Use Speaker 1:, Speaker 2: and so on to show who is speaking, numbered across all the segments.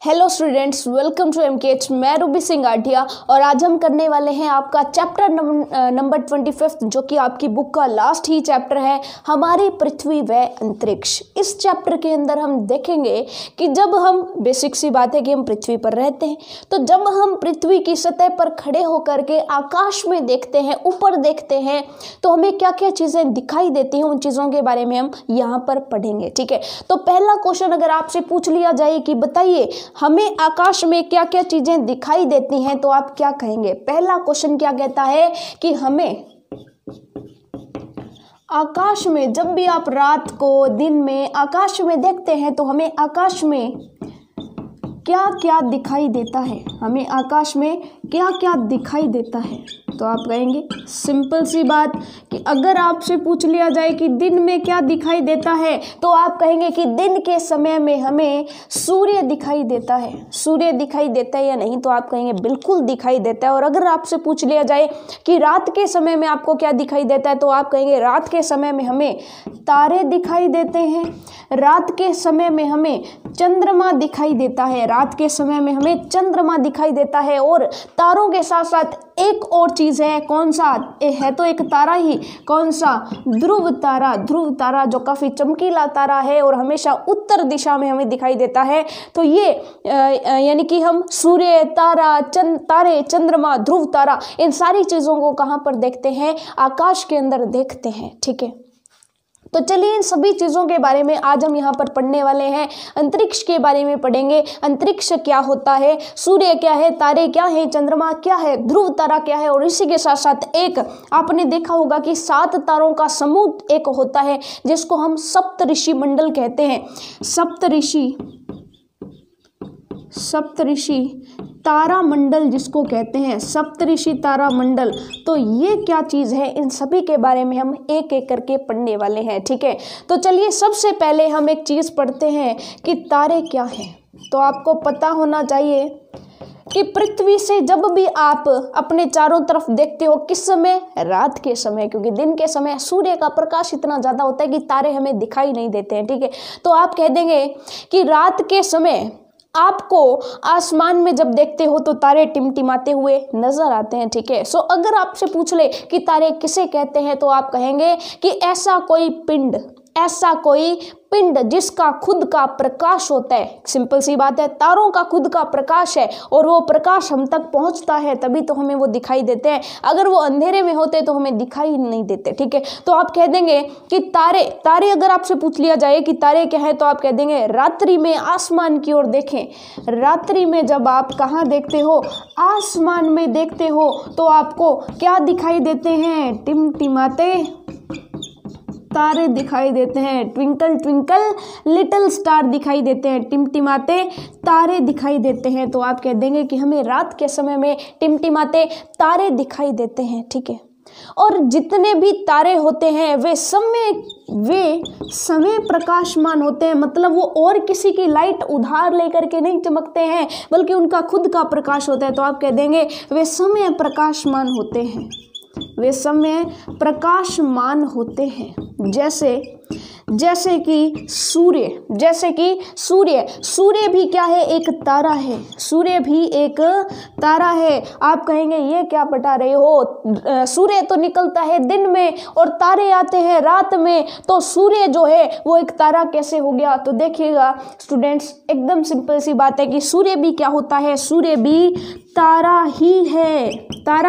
Speaker 1: Hello students, welcome to MKH. मैं रूबी सिंह आठिया और आज हम करने वाले हैं आपका चैप्टर नंबर 25 जो कि आपकी बुक का लास्ट ही चैप्टर है, हमारी पृथ्वी व अंतरिक्ष। इस चैप्टर के अंदर हम देखेंगे कि जब हम, बेसिक सी बात है कि हम पृथ्वी पर रहते हैं, तो जब हम पृथ्वी की सतह पर खड़े होकर के आकाश में देखते हैं, ऊपर देखते हैं, तो हमें क्या क्या चीज़ें दिखाई देती हैं, उन चीज़ों के बारे में हम यहाँ पर पढ़ेंगे। ठीक है, तो पहला क्वेश्चन अगर आपसे पूछ लिया जाए कि बताइए हमें आकाश में क्या क्या चीजें दिखाई देती हैं, तो आप क्या कहेंगे? पहला क्वेश्चन क्या कहता है कि हमें आकाश में, जब भी आप रात को दिन में आकाश में देखते हैं तो हमें आकाश में क्या क्या दिखाई देता है, हमें आकाश में क्या क्या दिखाई देता है। तो आप कहेंगे सिंपल सी बात कि अगर आपसे पूछ लिया जाए कि दिन में क्या दिखाई देता है, तो आप कहेंगे कि दिन के समय में हमें सूर्य दिखाई देता है। सूर्य दिखाई देता है या नहीं, तो आप कहेंगे बिल्कुल दिखाई देता है। और अगर आपसे पूछ लिया जाए कि रात के समय में आपको क्या दिखाई देता है, तो आप कहेंगे रात के समय में हमें तारे दिखाई देते हैं, रात के समय में हमें चंद्रमा दिखाई देता है, रात के समय में हमें चंद्रमा दिखाई देता है। और तारों के साथ साथ एक और चीज़ है, कौन सा है? तो एक तारा ही, कौन सा? ध्रुव तारा। ध्रुव तारा जो काफ़ी चमकीला तारा है और हमेशा उत्तर दिशा में हमें दिखाई देता है। तो ये यानी कि हम सूर्य, तारा, तारे, चंद्रमा, ध्रुव तारा, इन सारी चीज़ों को कहाँ पर देखते हैं? आकाश के अंदर देखते हैं। ठीक है, तो चलिए इन सभी चीज़ों के बारे में आज हम यहाँ पर पढ़ने वाले हैं। अंतरिक्ष के बारे में पढ़ेंगे, अंतरिक्ष क्या होता है, सूर्य क्या है, तारे क्या है, चंद्रमा क्या है, ध्रुव तारा क्या है। और इसी के साथ साथ एक आपने देखा होगा कि 7 तारों का समूह एक होता है जिसको हम सप्तऋषि मंडल कहते हैं। सप्तऋषि तारा मंडल जिसको कहते हैं, सप्तऋषि तारा मंडल। तो ये क्या चीज़ है, इन सभी के बारे में हम एक एक करके पढ़ने वाले हैं। ठीक है, तो चलिए सबसे पहले हम एक चीज़ पढ़ते हैं कि तारे क्या हैं। तो आपको पता होना चाहिए कि पृथ्वी से जब भी आप अपने चारों तरफ देखते हो, किस समय? रात के समय, क्योंकि दिन के समय सूर्य का प्रकाश इतना ज़्यादा होता है कि तारे हमें दिखाई नहीं देते हैं। ठीक है, तो आप कह देंगे कि रात के समय आपको आसमान में जब देखते हो तो तारे टिमटिमाते हुए नजर आते हैं। ठीक है, सो अगर आपसे पूछ ले कि तारे किसे कहते हैं, तो आप कहेंगे कि ऐसा कोई पिंड जिसका खुद का प्रकाश होता है। सिंपल सी बात है, तारों का खुद का प्रकाश है और वो प्रकाश हम तक पहुंचता है तभी तो हमें वो दिखाई देते हैं। अगर वो अंधेरे में होते तो हमें दिखाई नहीं देते। ठीक है, तो आप कह देंगे कि तारे अगर आपसे पूछ लिया जाए कि तारे क्या है, तो आप कह देंगे रात्रि में आसमान की ओर देखें। रात्रि में जब आप कहाँ देखते हो? आसमान में देखते हो, तो आपको क्या दिखाई देते हैं? टिमटिमाते तारे दिखाई देते हैं। ट्विंकल ट्विंकल लिटिल स्टार दिखाई देते हैं, टिमटिमाते तारे दिखाई देते हैं। तो आप कह देंगे कि हमें रात के समय में टिमटिमाते तारे दिखाई देते हैं। ठीक है, और जितने भी तारे होते हैं वे समय प्रकाशमान होते हैं, मतलब वो और किसी की लाइट उधार लेकर के नहीं चमकते हैं, बल्कि उनका खुद का प्रकाश होता है। तो आप कह देंगे वे समय प्रकाशमान होते हैं, वे समय प्रकाशमान होते हैं। जैसे कि सूर्य भी क्या है? एक तारा है। सूर्य भी एक तारा है। आप कहेंगे ये क्या बता रहे हो, सूर्य तो निकलता है दिन में और तारे आते हैं रात में, तो सूर्य जो है वो एक तारा कैसे हो गया? तो देखिएगा स्टूडेंट्स, एकदम सिंपल सी बात है कि सूर्य भी क्या होता है? सूर्य भी तारा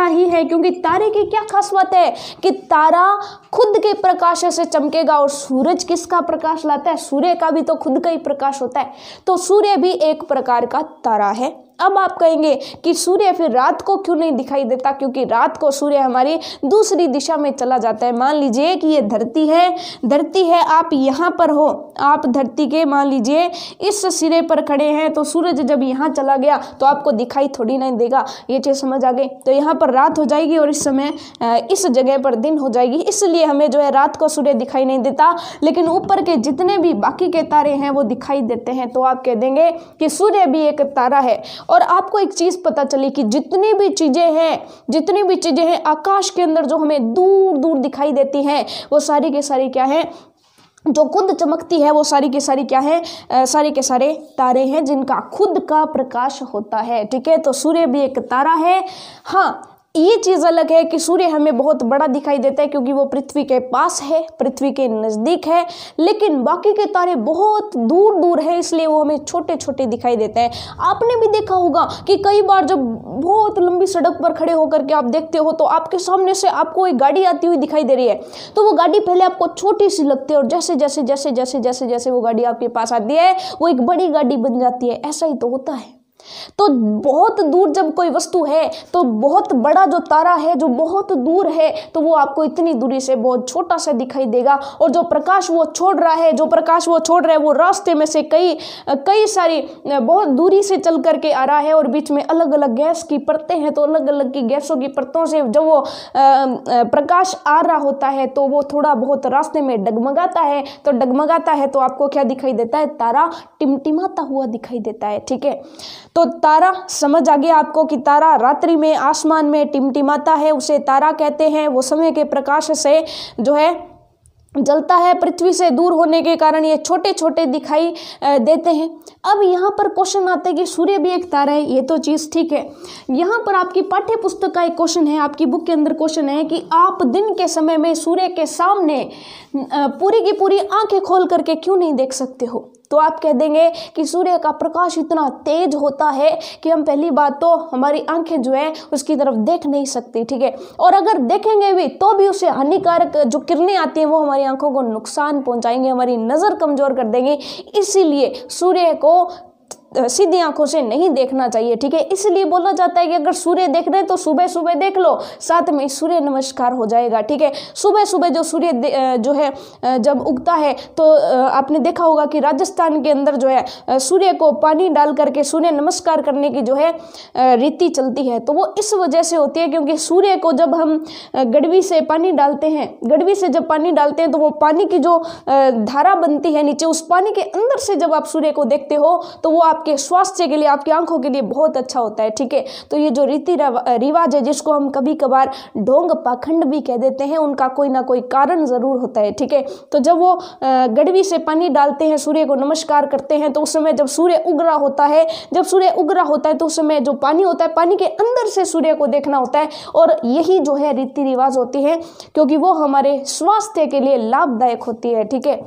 Speaker 1: ही है, क्योंकि तारे की क्या खास बात है कि तारा खुद के प्रकाश से चमकेगा। और सूरज किसका प्रकाश लाता है? सूर्य का भी तो खुद का ही प्रकाश होता है। तो सूर्य भी एक प्रकार का तारा है। अब आप कहेंगे कि सूर्य फिर रात को क्यों नहीं दिखाई देता? क्योंकि रात को सूर्य हमारी दूसरी दिशा में चला जाता है। मान लीजिए कि ये धरती है, आप यहाँ पर हो, आप धरती के मान लीजिए इस सिरे पर खड़े हैं, तो सूरज जब यहाँ चला गया तो आपको दिखाई थोड़ी नहीं देगा। ये चीज़ समझ आ गई? तो यहाँ पर रात हो जाएगी और इस समय इस जगह पर दिन हो जाएगी, इसलिए हमें जो है रात को सूर्य दिखाई नहीं देता, लेकिन ऊपर के जितने भी बाकी के तारे हैं वो दिखाई देते हैं। तो आप कह देंगे कि सूर्य भी एक तारा है। और आपको एक चीज़ पता चली कि जितनी भी चीज़ें हैं आकाश के अंदर जो हमें दूर दूर दिखाई देती हैं, वो सारी की सारी क्या है? जो खुद चमकती है वो सारी की सारी क्या है, सारे के सारे तारे हैं जिनका खुद का प्रकाश होता है। ठीक है, तो सूर्य भी एक तारा है। हाँ, ये चीज़ अलग है कि सूर्य हमें बहुत बड़ा दिखाई देता है क्योंकि वो पृथ्वी के पास है, पृथ्वी के नज़दीक है, लेकिन बाकी के तारे बहुत दूर दूर है, इसलिए वो हमें छोटे छोटे दिखाई देते हैं। आपने भी देखा होगा कि कई बार जब बहुत लंबी सड़क पर खड़े होकर के आप देखते हो तो आपके सामने से आपको एक गाड़ी आती हुई दिखाई दे रही है, तो वो गाड़ी पहले आपको छोटी सी लगती है और जैसे जैसे जैसे जैसे जैसे जैसे वो गाड़ी आपके पास आती है वो एक बड़ी गाड़ी बन जाती है। ऐसा ही तो होता है। तो बहुत दूर जब कोई वस्तु है तो बहुत बड़ा जो तारा है जो बहुत दूर है तो वो आपको इतनी दूरी से बहुत छोटा सा दिखाई देगा, और जो प्रकाश वो छोड़ रहा है वो रास्ते में से कई सारी बहुत दूरी से चल करके आ रहा है और बीच में अलग अलग गैस की परतें हैं, तो अलग अलग की गैसों की परतों से जब वो प्रकाश आ रहा होता है तो वो थोड़ा बहुत रास्ते में डगमगाता है तो आपको क्या दिखाई देता है, तारा टिमटिमाता हुआ दिखाई देता है। ठीक है, तो तारा समझ आ गया आपको कि तारा रात्रि में आसमान में टिमटिमाता है, उसे तारा कहते हैं। वो समय के प्रकाश से जो है जलता है, पृथ्वी से दूर होने के कारण ये छोटे छोटे दिखाई देते हैं। अब यहाँ पर क्वेश्चन आता है कि सूर्य भी एक तारा है, ये तो चीज़ ठीक है। यहाँ पर आपकी पाठ्य पुस्तक का एक क्वेश्चन है, आपकी बुक के अंदर क्वेश्चन है कि आप दिन के समय में सूर्य के सामने पूरी की पूरी आंखें खोल करके क्यों नहीं देख सकते हो। तो आप कह देंगे कि सूर्य का प्रकाश इतना तेज होता है कि हम पहली बात तो हमारी आंखें जो है उसकी तरफ देख नहीं सकती। ठीक है, और अगर देखेंगे भी तो भी उसे हानिकारक जो किरणें आती हैं वो हमारी आंखों को नुकसान पहुंचाएंगे, हमारी नज़र कमज़ोर कर देंगे। इसीलिए सूर्य को सीधी आंखों से नहीं देखना चाहिए। ठीक है, इसलिए बोला जाता है कि अगर सूर्य देख रहे हैं तो सुबह सुबह देख लो, साथ में सूर्य नमस्कार हो जाएगा। ठीक है, सुबह सुबह जो सूर्य जो है जब उगता है तो आपने देखा होगा कि राजस्थान के अंदर जो है सूर्य को पानी डाल करके सूर्य नमस्कार करने की जो है रीति चलती है। तो वो इस वजह से होती है क्योंकि सूर्य को जब हम गड़वी से पानी डालते हैं, गड़वी से जब पानी डालते हैं तो वो पानी की जो धारा बनती है नीचे, उस पानी के अंदर से जब आप सूर्य को देखते हो तो वो आपके स्वास्थ्य के लिए, आपकी आंखों के लिए बहुत अच्छा होता है। ठीक है, तो ये जो रीति रिवाज है जिसको हम कभी कभार ढोंग पाखंड भी कह देते हैं, उनका कोई ना कोई कारण जरूर होता है। ठीक है, तो जब वो गड़वी से पानी डालते हैं, सूर्य को नमस्कार करते हैं, तो उस समय जब सूर्य उग रहा होता है तो उस समय जो पानी होता है, पानी के अंदर से सूर्य को देखना होता है, और यही जो है रीति रिवाज होती है क्योंकि वो हमारे स्वास्थ्य के लिए लाभदायक होती है। ठीक है,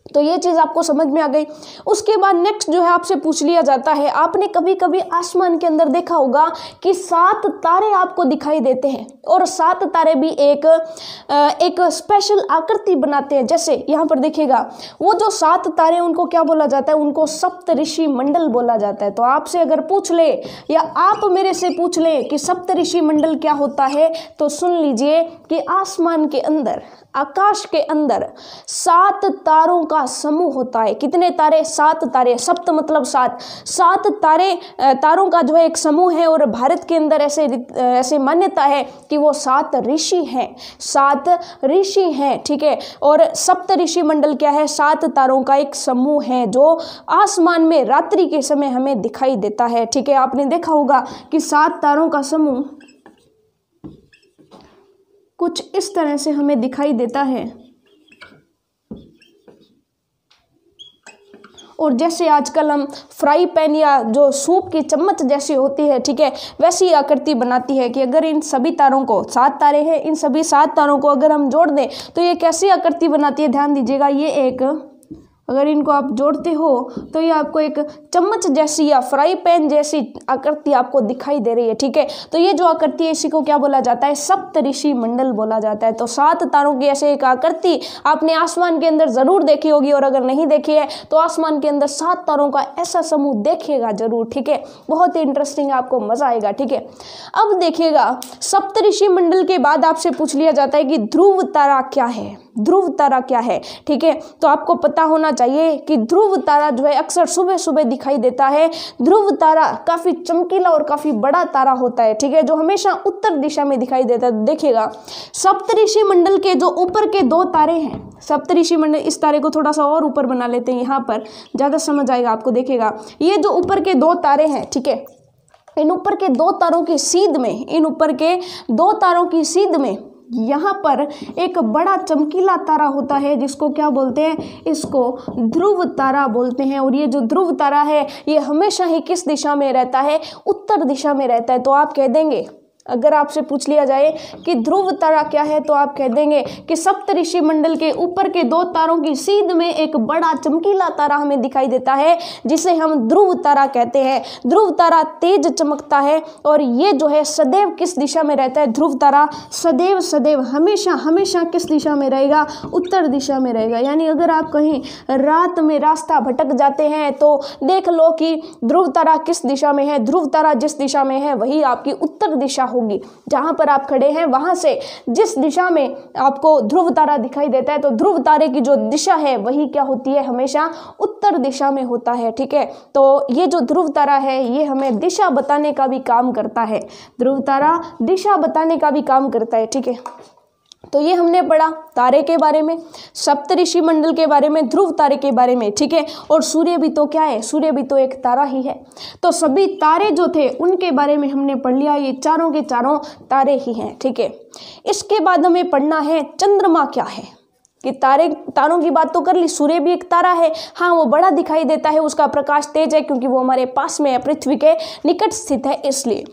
Speaker 1: तो ये चीज़ आपको समझ में आ गई। उसके बाद नेक्स्ट जो है आपसे पूछ लिया जाता है, आपने कभी कभी आसमान के अंदर देखा होगा कि 7 तारे आपको दिखाई देते हैं, और 7 तारे भी एक स्पेशल आकृति बनाते हैं। जैसे यहाँ पर देखिएगा, वो जो 7 तारे उनको क्या बोला जाता है, उनको सप्तऋषि मंडल बोला जाता है। तो आपसे अगर पूछ ले या आप मेरे से पूछ ले कि सप्तऋषि मंडल क्या होता है, तो सुन लीजिए कि आसमान के अंदर, आकाश के अंदर 7 तारों का समूह होता है। कितने तारे? 7 तारे। सप्त मतलब 7 तारों का जो है एक समूह है, और भारत के अंदर ऐसे मान्यता है कि वो 7 ऋषि हैं, 7 ऋषि हैं। ठीक है, और सप्त ऋषि मंडल क्या है? 7 तारों का एक समूह है जो आसमान में रात्रि के समय हमें दिखाई देता है। ठीक है, आपने देखा होगा कि 7 तारों का समूह कुछ इस तरह से हमें दिखाई देता है, और जैसे आजकल हम फ्राई पैन या जो सूप की चम्मच जैसी होती है, ठीक है, वैसी आकृति बनाती है कि अगर इन सभी तारों को, 7 तारे हैं, इन सभी 7 तारों को अगर हम जोड़ दें तो ये कैसी आकृति बनाती है? ध्यान दीजिएगा, ये एक, अगर इनको आप जोड़ते हो तो ये आपको एक चम्मच जैसी या फ्राई पैन जैसी आकृति आपको दिखाई दे रही है। ठीक है, तो ये जो आकृति है इसी को क्या बोला जाता है? सप्तऋषि मंडल बोला जाता है। तो 7 तारों की ऐसे एक आकृति आपने आसमान के अंदर जरूर देखी होगी, और अगर नहीं देखी है तो आसमान के अंदर 7 तारों का ऐसा समूह देखिएगा जरूर। ठीक है, बहुत ही इंटरेस्टिंग, आपको मजा आएगा। ठीक है, अब देखिएगा, सप्तऋषि मंडल के बाद आपसे पूछ लिया जाता है कि ध्रुव तारा क्या है? ध्रुव तारा क्या है? ठीक है, तो आपको पता होना चाहिए कि ध्रुव तारा जो है अक्सर सुबह सुबह दिखाई देता है। ध्रुव तारा काफी चमकीला और काफी बड़ा तारा होता है। ठीक है, जो हमेशा उत्तर दिशा में दिखाई देता है। देखिएगा, सप्तऋषि मंडल के जो ऊपर के 2 तारे हैं, सप्तऋषि मंडल, इस तारे को थोड़ा सा और ऊपर बना लेते हैं, यहाँ पर ज्यादा समझ आएगा आपको। देखिएगा, ये जो ऊपर के 2 तारे हैं, ठीक है, इन ऊपर के 2 तारों की सीध में, इन ऊपर के 2 तारों की सीध में यहाँ पर एक बड़ा चमकीला तारा होता है जिसको क्या बोलते हैं, इसको ध्रुव तारा बोलते हैं। और ये जो ध्रुव तारा है ये हमेशा ही किस दिशा में रहता है, उत्तर दिशा में रहता है। तो आप कह देंगे, अगर आपसे पूछ लिया जाए कि ध्रुव तारा क्या है तो आप कह देंगे कि सप्तऋषि मंडल के ऊपर के 2 तारों की सीध में एक बड़ा चमकीला तारा हमें दिखाई देता है जिसे हम ध्रुव तारा कहते हैं। ध्रुव तारा तेज चमकता है और ये जो है सदैव किस दिशा में रहता है, ध्रुव तारा सदैव सदैव हमेशा हमेशा किस दिशा में रहेगा, उत्तर दिशा में रहेगा। यानी अगर आप कहीं रात में रास्ता भटक जाते हैं तो देख लो कि ध्रुव तारा किस दिशा में है, ध्रुव तारा जिस दिशा में है वही आपकी उत्तर दिशा होगी। जहां पर आप खड़े हैं वहां से जिस दिशा में आपको ध्रुव तारा दिखाई देता है तो ध्रुव तारे की जो दिशा है वही क्या होती है, हमेशा उत्तर दिशा में होता है। ठीक है, तो ये जो ध्रुव तारा है ये हमें दिशा बताने का भी काम करता है। ध्रुव तारा दिशा बताने का भी काम करता है। ठीक है, तो ये हमने पढ़ा तारे के बारे में, सप्तऋषि मंडल के बारे में, ध्रुव तारे के बारे में। ठीक है, और सूर्य भी तो क्या है, सूर्य भी तो एक तारा ही है। तो सभी तारे जो थे उनके बारे में हमने पढ़ लिया, ये चारों के चारों तारे ही हैं। ठीक है, इसके बाद हमें पढ़ना है चंद्रमा क्या है। कि तारों की बात तो कर ली, सूर्य भी एक तारा है, हाँ वो बड़ा दिखाई देता है, उसका प्रकाश तेज है क्योंकि वो हमारे पास में है, पृथ्वी के निकट स्थित है इसलिए।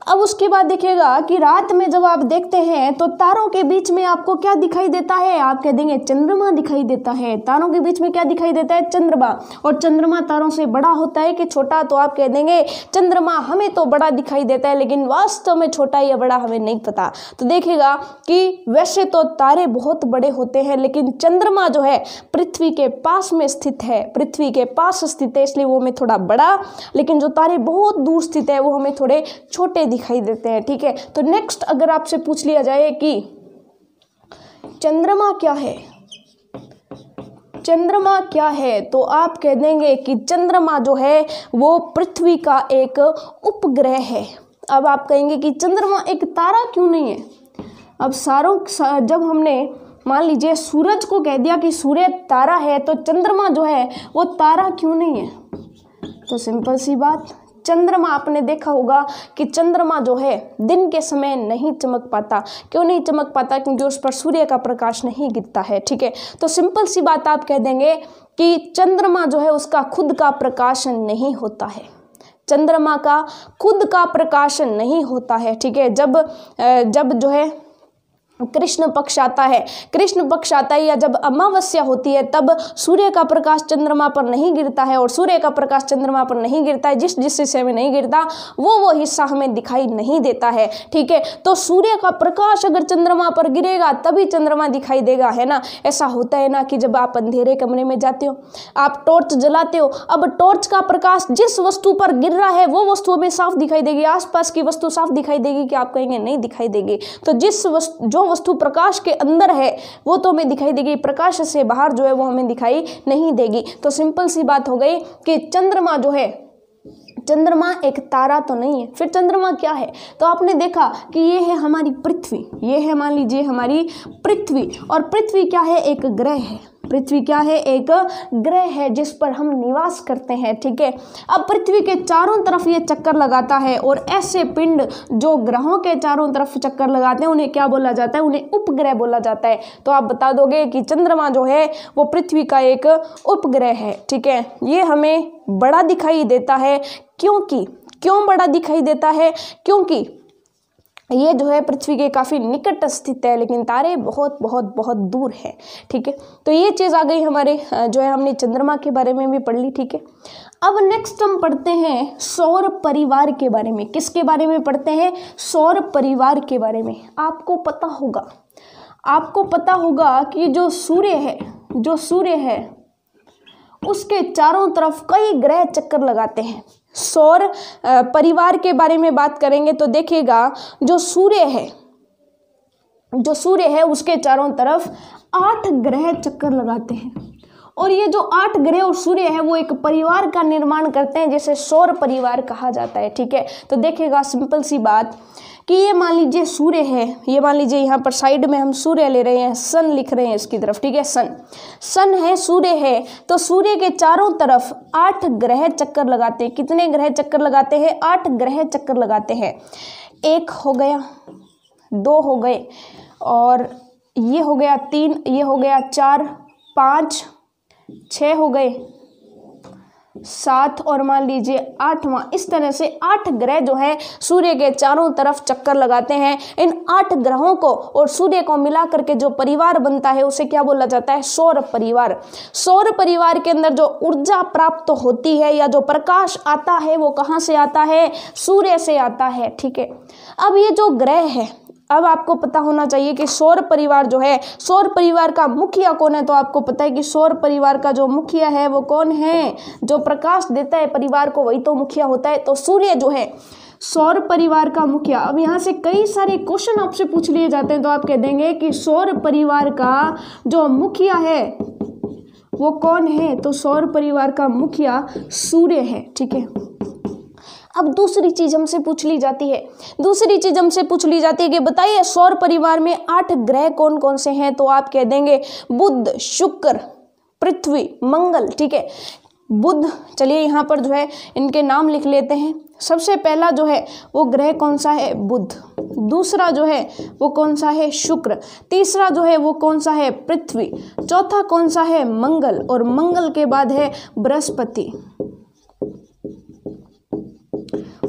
Speaker 1: अब उसके बाद देखिएगा कि रात में जब आप देखते हैं तो तारों के बीच में आपको क्या दिखाई देता है, आप कह देंगे चंद्रमा दिखाई देता है। तारों के बीच में क्या दिखाई देता है, चंद्रमा। और चंद्रमा तारों से बड़ा होता है कि छोटा, तो आप कह देंगे चंद्रमा हमें तो बड़ा दिखाई देता है लेकिन वास्तव में छोटा या बड़ा हमें नहीं पता। तो देखिएगा कि वैसे तो तारे बहुत बड़े होते हैं लेकिन चंद्रमा जो है पृथ्वी के पास में स्थित है, पृथ्वी के पास स्थित है इसलिए वो हमें थोड़ा बड़ा, लेकिन जो तारे बहुत दूर स्थित है वो हमें थोड़े छोटे दिखाई देते हैं। ठीक है, तो नेक्स्ट अगर आपसे पूछ लिया जाए कि चंद्रमा क्या है, चंद्रमा क्या है, तो आप कह देंगे कि चंद्रमा जो है वो पृथ्वी का एक उपग्रह है। अब आप कहेंगे कि चंद्रमा एक तारा क्यों नहीं है। अब जब हमने मान लीजिए सूरज को कह दिया कि सूर्य तारा है तो चंद्रमा जो है वो तारा क्यों नहीं है। तो सिंपल सी बात, चंद्रमा आपने देखा होगा कि चंद्रमा जो है दिन के समय नहीं चमक पाता। क्यों नहीं चमक पाता, क्योंकि उस पर सूर्य का प्रकाश नहीं गिरता है। ठीक है, तो सिंपल सी बात आप कह देंगे कि चंद्रमा जो है उसका खुद का प्रकाशन नहीं होता है, चंद्रमा का खुद का प्रकाशन नहीं होता है। ठीक है, जब जो है कृष्ण पक्ष आता है, कृष्ण पक्ष आता है या जब अमावस्या होती है तब सूर्य का प्रकाश चंद्रमा पर नहीं गिरता है और सूर्य का प्रकाश चंद्रमा पर नहीं गिरता है। जिस हिस्से में नहीं गिरता वो हिस्सा हमें दिखाई नहीं देता है। ठीक है, तो सूर्य का प्रकाश अगर चंद्रमा पर गिरेगा तभी चंद्रमा दिखाई देगा, है ना। ऐसा होता है ना कि जब आप अंधेरे कमरे में जाते हो, आप टॉर्च जलाते हो, अब टॉर्च का प्रकाश जिस वस्तु पर गिर रहा है वो वस्तु हमें साफ दिखाई देगी, आसपास की वस्तु साफ दिखाई देगी कि आप कहेंगे नहीं दिखाई देगी। तो जो वस्तु प्रकाश के अंदर है वो तो हमें दिखाई देगी, प्रकाश से बाहर जो है वो हमें दिखाई नहीं देगी। तो सिंपल सी बात हो गई कि चंद्रमा जो है, चंद्रमा एक तारा तो नहीं है। फिर चंद्रमा क्या है, तो आपने देखा कि ये है हमारी पृथ्वी, ये है मान लीजिए हमारी पृथ्वी, और पृथ्वी क्या है, एक ग्रह है। पृथ्वी क्या है, एक ग्रह है जिस पर हम निवास करते हैं। ठीक है, अब पृथ्वी के चारों तरफ ये चक्कर लगाता है और ऐसे पिंड जो ग्रहों के चारों तरफ चक्कर लगाते हैं उन्हें क्या बोला जाता है, उन्हें उपग्रह बोला जाता है। तो आप बता दोगे कि चंद्रमा जो है वो पृथ्वी का एक उपग्रह है। ठीक है, ये हमें बड़ा दिखाई देता है क्यों बड़ा दिखाई देता है, क्योंकि ये जो है पृथ्वी के काफ़ी निकट स्थित है लेकिन तारे बहुत बहुत बहुत दूर है। ठीक है, तो ये चीज़ आ गई हमारे जो है, हमने चंद्रमा के बारे में भी पढ़ ली। ठीक है, अब नेक्स्ट हम पढ़ते हैं सौर परिवार के बारे में। किसके बारे में पढ़ते हैं, सौर परिवार के बारे में। आपको पता होगा कि जो सूर्य है उसके चारों तरफ कई ग्रह चक्कर लगाते हैं। सौर परिवार के बारे में बात करेंगे तो देखिएगा जो सूर्य है उसके चारों तरफ 8 ग्रह चक्कर लगाते हैं और ये जो 8 ग्रह और सूर्य है वो एक परिवार का निर्माण करते हैं जिसे सौर परिवार कहा जाता है। ठीक है, तो देखिएगा सिंपल सी बात कि ये मान लीजिए सूर्य है, ये मान लीजिए यहाँ पर साइड में हम सूर्य ले रहे हैं, सन लिख रहे हैं इसकी तरफ। ठीक है, सन है, सूर्य है, तो सूर्य के चारों तरफ 8 ग्रह चक्कर लगाते हैं। कितने ग्रह चक्कर लगाते हैं, 8 ग्रह चक्कर लगाते हैं। 1 हो गया, 2 हो गए, और ये हो गया 3, ये हो गया 4, 5, 6 हो गए, 7 और मान लीजिए 8वां। इस तरह से 8 ग्रह जो है सूर्य के चारों तरफ चक्कर लगाते हैं। इन 8 ग्रहों को और सूर्य को मिला करके जो परिवार बनता है उसे क्या बोला जाता है? सौर परिवार। सौर परिवार के अंदर जो ऊर्जा प्राप्त होती है या जो प्रकाश आता है वो कहाँ से आता है? सूर्य से आता है। ठीक है, अब ये जो ग्रह है, अब आपको पता होना चाहिए कि सौर परिवार जो है, सौर परिवार का मुखिया कौन है? तो आपको पता है कि सौर परिवार का जो मुखिया है वो कौन है? जो प्रकाश देता है परिवार को वही तो मुखिया होता है। तो सूर्य जो है सौर परिवार का मुखिया। अब यहाँ से कई सारे क्वेश्चन आपसे पूछ लिए जाते हैं, तो आप कह देंगे कि सौर परिवार का जो मुखिया है वो कौन है? तो सौर परिवार का मुखिया सूर्य है। ठीक है, अब दूसरी चीज हमसे पूछ ली जाती है, दूसरी चीज हमसे पूछ ली जाती है कि बताइए सौर परिवार में 8 ग्रह कौन कौन से हैं? तो आप कह देंगे बुध, शुक्र, पृथ्वी, मंगल। ठीक है, बुध, चलिए यहाँ पर जो है इनके नाम लिख लेते हैं। सबसे पहला जो है वो ग्रह कौन सा है? बुध। दूसरा जो है वो कौन सा है? शुक्र। तीसरा जो है वो कौन सा है? पृथ्वी। चौथा कौन सा है? मंगल। और मंगल के बाद है बृहस्पति।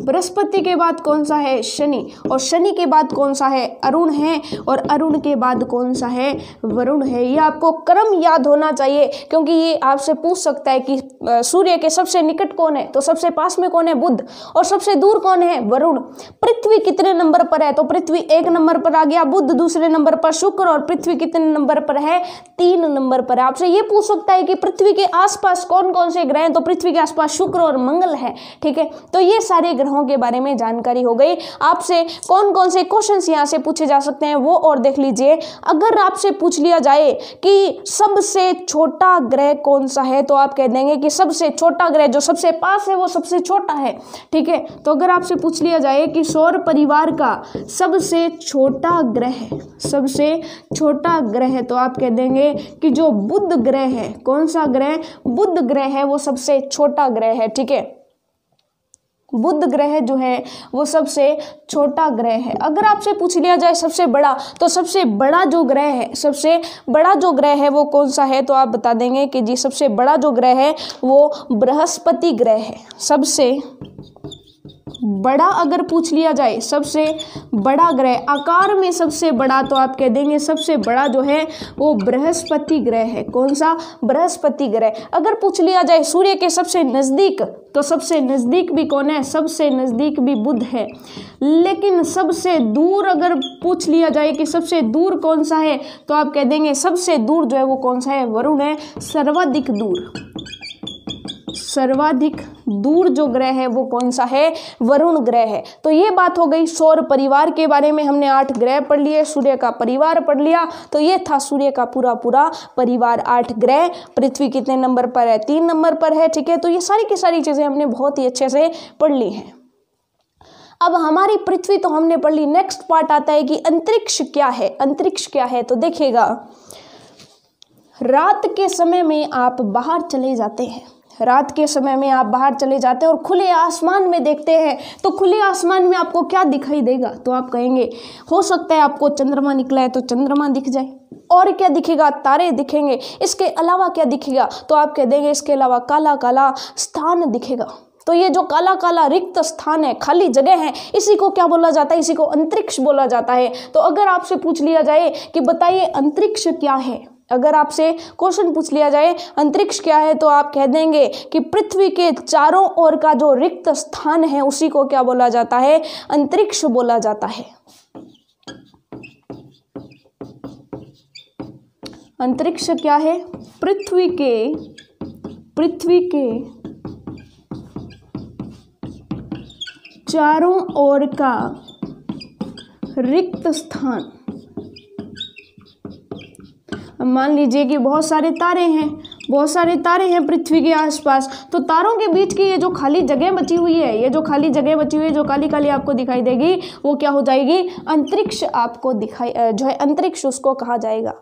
Speaker 1: बृहस्पति के बाद कौन सा है? शनि। और शनि के बाद कौन सा है? अरुण है। और अरुण के बाद कौन सा है? वरुण है। ये आपको क्रम याद होना चाहिए, क्योंकि ये आपसे पूछ सकता है कि सूर्य के सबसे निकट कौन है? तो सबसे पास में कौन है? बुध। और सबसे दूर कौन है? वरुण। पृथ्वी कितने नंबर पर है? तो पृथ्वी 1 नंबर पर आ गया, बुध दूसरे नंबर पर, शुक्र, और पृथ्वी कितने नंबर पर है? 3 नंबर पर। आपसे ये पूछ सकता है कि पृथ्वी के आसपास कौन कौन से ग्रह हैं? तो पृथ्वी के आसपास शुक्र और मंगल है। ठीक है, तो ये सारे ग्रहों के बारे में जानकारी हो गई। आपसे कौन कौन से क्वेश्चंस यहां से पूछे जा सकते हैं वो और देख लीजिए। अगर आपसे पूछ लिया जाए कि सबसे छोटा ग्रह कौन सा है, तो आप कह देंगे कि सबसे छोटा ग्रह जो सबसे पास है वो सबसे छोटा है। ठीक है, तो अगर आपसे पूछ लिया जाए कि सौर परिवार का सबसे छोटा ग्रह है, सबसे छोटा ग्रह है, तो आप कह देंगे कि जो बुध ग्रह है, कौन सा ग्रह? बुध ग्रह है, वो सबसे छोटा ग्रह है। ठीक है, बुध ग्रह जो है वो सबसे छोटा ग्रह है। अगर आपसे पूछ लिया जाए सबसे बड़ा, तो सबसे बड़ा जो ग्रह है, सबसे बड़ा जो ग्रह है वो कौन सा है? तो आप बता देंगे कि जी सबसे बड़ा जो ग्रह है वो बृहस्पति ग्रह है। सबसे बड़ा अगर पूछ लिया जाए, सबसे बड़ा ग्रह आकार में सबसे बड़ा, तो आप कह देंगे सबसे बड़ा जो है वो बृहस्पति ग्रह है। कौन सा? बृहस्पति ग्रह। अगर पूछ लिया जाए सूर्य के सबसे नजदीक, तो सबसे नजदीक भी कौन है? सबसे नजदीक भी बुध है। लेकिन सबसे दूर अगर पूछ लिया जाए कि सबसे दूर कौन सा है, तो आप कह देंगे सबसे दूर जो है वो कौन सा है? वरुण है। सर्वाधिक दूर, सर्वाधिक दूर जो ग्रह है वो कौन सा है? वरुण ग्रह है। तो ये बात हो गई सौर परिवार के बारे में। हमने 8 ग्रह पढ़ लिए, सूर्य का परिवार पढ़ लिया। तो ये था सूर्य का पूरा पूरा परिवार, 8 ग्रह। पृथ्वी कितने नंबर पर है? 3 नंबर पर है। ठीक है, तो ये सारी की सारी चीजें हमने बहुत ही अच्छे से पढ़ ली हैं। अब हमारी पृथ्वी तो हमने पढ़ ली। नेक्स्ट पार्ट आता है कि अंतरिक्ष क्या है? अंतरिक्ष क्या है? तो देखिएगा, रात के समय में आप बाहर चले जाते हैं, रात के समय में आप बाहर चले जाते हैं और खुले आसमान में देखते हैं, तो खुले आसमान में आपको क्या दिखाई देगा? तो आप कहेंगे हो सकता है आपको चंद्रमा निकला है तो चंद्रमा दिख जाए। और क्या दिखेगा? तारे दिखेंगे। इसके अलावा क्या दिखेगा? तो आप कह देंगे इसके अलावा काला काला स्थान दिखेगा। तो ये जो काला काला रिक्त स्थान है, खाली जगह है, इसी को क्या बोला जाता है? इसी को अंतरिक्ष बोला जाता है। तो अगर आपसे पूछ लिया जाए कि बताइए अंतरिक्ष क्या है, अगर आपसे क्वेश्चन पूछ लिया जाए अंतरिक्ष क्या है, तो आप कह देंगे कि पृथ्वी के चारों ओर का जो रिक्त स्थान है उसी को क्या बोला जाता है? अंतरिक्ष बोला जाता है। अंतरिक्ष क्या है? पृथ्वी के चारों ओर का रिक्त स्थान। मान लीजिए कि बहुत सारे तारे हैं पृथ्वी के आसपास, तो तारों के बीच की ये जो खाली जगह बची हुई है, जो काली काली आपको दिखाई देगी, वो क्या हो जाएगी? अंतरिक्ष आपको दिखाई जो है अंतरिक्ष उसको कहा जाएगा।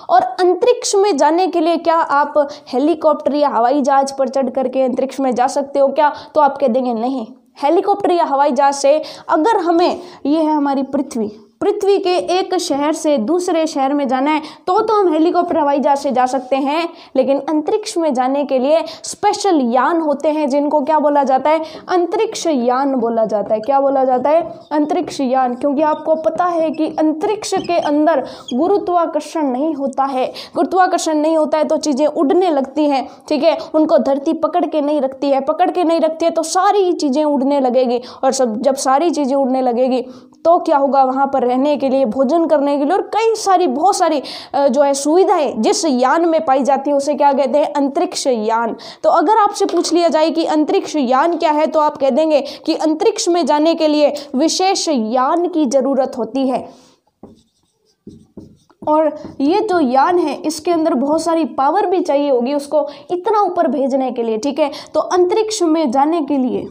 Speaker 1: और अंतरिक्ष में जाने के लिए क्या आप हेलीकॉप्टर या हवाई जहाज पर चढ़ करके अंतरिक्ष में जा सकते हो क्या? तो आप कह देंगे नहीं, हेलीकॉप्टर या हवाई जहाज से अगर हमें, ये है हमारी पृथ्वी, पृथ्वी के एक शहर से दूसरे शहर में जाना है तो हम हेलीकॉप्टर हवाई जहाज से जा सकते हैं, लेकिन अंतरिक्ष में जाने के लिए स्पेशल यान होते हैं जिनको क्या बोला जाता है, अंतरिक्ष यान बोला जाता है। क्या बोला जाता है, अंतरिक्ष यान। क्योंकि आपको पता है कि अंतरिक्ष के अंदर गुरुत्वाकर्षण नहीं होता है, गुरुत्वाकर्षण नहीं होता है तो चीज़ें उड़ने लगती हैं, ठीक है, उनको धरती पकड़ के नहीं रखती है, पकड़ के नहीं रखती है तो सारी चीज़ें उड़ने लगेगी, और जब सारी चीज़ें उड़ने लगेगी तो क्या होगा, वहाँ पर रहने के लिए, भोजन करने के लिए और कई सारी बहुत सारी जो है सुविधाएं जिस यान में पाई जाती है उसे क्या कहते हैं, अंतरिक्ष यान। तो अगर आपसे पूछ लिया जाए कि अंतरिक्ष यान क्या है तो आप कह देंगे कि अंतरिक्ष में जाने के लिए विशेष यान की जरूरत होती है, और ये जो यान है इसके अंदर बहुत सारी पावर भी चाहिए होगी उसको इतना ऊपर भेजने के लिए, ठीक है। तो अंतरिक्ष में जाने के लिए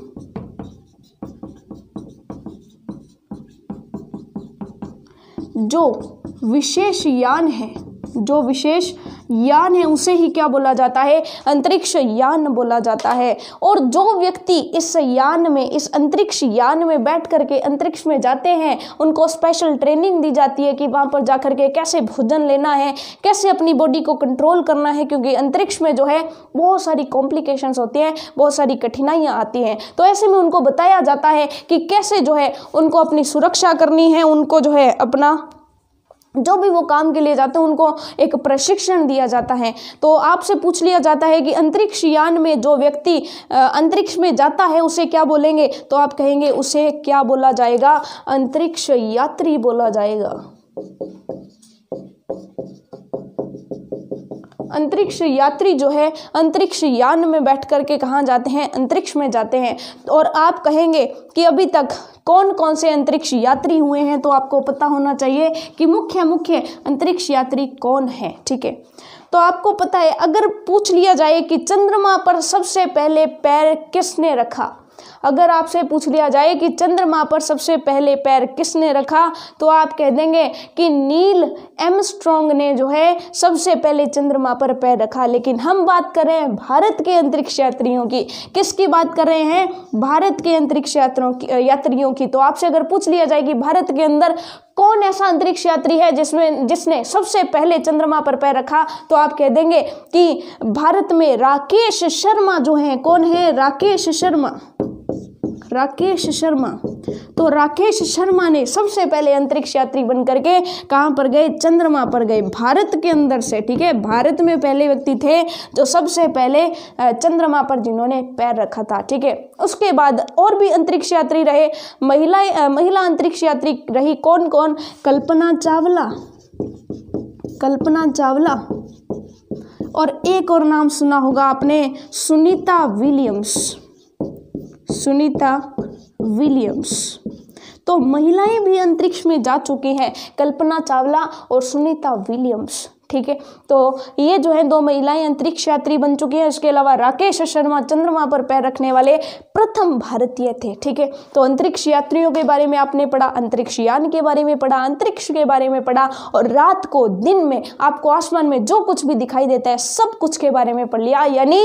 Speaker 1: जो विशेष यान है, जो विशेष यान है उसे ही क्या बोला जाता है, अंतरिक्ष यान बोला जाता है। और जो व्यक्ति इस यान में, इस अंतरिक्ष यान में बैठ करके अंतरिक्ष में जाते हैं उनको स्पेशल ट्रेनिंग दी जाती है कि वहाँ पर जा कर के कैसे भोजन लेना है, कैसे अपनी बॉडी को कंट्रोल करना है, क्योंकि अंतरिक्ष में जो है बहुत सारी कॉम्प्लिकेशंस होती हैं, बहुत सारी कठिनाइयाँ आती हैं। तो ऐसे में उनको बताया जाता है कि कैसे जो है उनको अपनी सुरक्षा करनी है, उनको जो है अपना जो भी वो काम के लिए जाते हैं उनको एक प्रशिक्षण दिया जाता है। तो आपसे पूछ लिया जाता है कि अंतरिक्ष यान में जो व्यक्ति अंतरिक्ष में जाता है उसे क्या बोलेंगे, तो आप कहेंगे उसे क्या बोला जाएगा, अंतरिक्ष यात्री बोला जाएगा। अंतरिक्ष यात्री जो है अंतरिक्ष यान में बैठ करके कहाँ जाते हैं, अंतरिक्ष में जाते हैं। और आप कहेंगे कि अभी तक कौन कौन से अंतरिक्ष यात्री हुए हैं, तो आपको पता होना चाहिए कि मुख्य अंतरिक्ष यात्री कौन है, ठीक है। तो आपको पता है, अगर पूछ लिया जाए कि चंद्रमा पर सबसे पहले पैर किसने रखा, अगर आपसे पूछ लिया जाए कि चंद्रमा पर सबसे पहले पैर किसने रखा, तो आप कह देंगे कि नील आर्मस्ट्रांग ने जो है सबसे पहले चंद्रमा पर पैर रखा। लेकिन हम बात कर रहे हैं भारत के अंतरिक्ष यात्रियों की, किसकी बात कर रहे हैं, भारत के अंतरिक्ष यात्रियों की। तो आपसे अगर पूछ लिया जाए कि भारत के अंदर कौन ऐसा अंतरिक्ष यात्री है जिसने सबसे पहले चंद्रमा पर पैर रखा, तो आप कह देंगे कि भारत में राकेश शर्मा जो है, कौन है, राकेश शर्मा, राकेश शर्मा। तो राकेश शर्मा ने सबसे पहले अंतरिक्ष यात्री बन करके कहाँ पर गए, चंद्रमा पर गए, भारत के अंदर से, ठीक है। भारत में पहले व्यक्ति थे जो सबसे पहले चंद्रमा पर जिन्होंने पैर रखा था, ठीक है। उसके बाद और भी अंतरिक्ष यात्री रहे, महिला अंतरिक्ष यात्री रही, कौन कौन, कल्पना चावला, कल्पना चावला, और एक और नाम सुना होगा आपने, सुनीता विलियम्स, सुनीता विलियम्स। तो महिलाएं भी अंतरिक्ष में जा चुकी हैं, कल्पना चावला और सुनीता विलियम्स, ठीक है। तो ये जो है दो महिलाएं अंतरिक्ष यात्री बन चुकी हैं। इसके अलावा राकेश शर्मा चंद्रमा पर पैर रखने वाले प्रथम भारतीय थे, ठीक है। तो अंतरिक्ष यात्रियों के बारे में आपने पढ़ा, अंतरिक्ष यान के बारे में पढ़ा, अंतरिक्ष के बारे में पढ़ा, और रात को दिन में आपको आसमान में जो कुछ भी दिखाई देता है सब कुछ के बारे में पढ़ लिया। यानी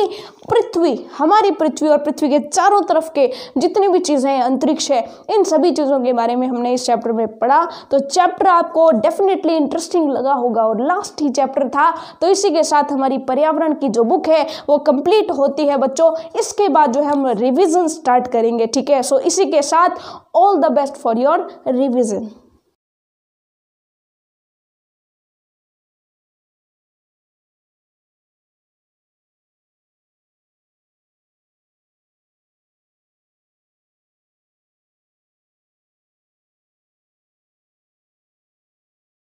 Speaker 1: पृथ्वी, हमारी पृथ्वी और पृथ्वी के चारों तरफ के जितनी भी चीज़ें हैं, अंतरिक्ष है, इन सभी चीज़ों के बारे में हमने इस चैप्टर में पढ़ा। तो चैप्टर आपको डेफिनेटली इंटरेस्टिंग लगा होगा और लास्ट चैप्टर था। तो इसी के साथ हमारी पर्यावरण की जो बुक है वो कंप्लीट होती है बच्चों। इसके बाद जो है हम रिवीजन स्टार्ट करेंगे, ठीक है। सो इसी के साथ all the best for your revision.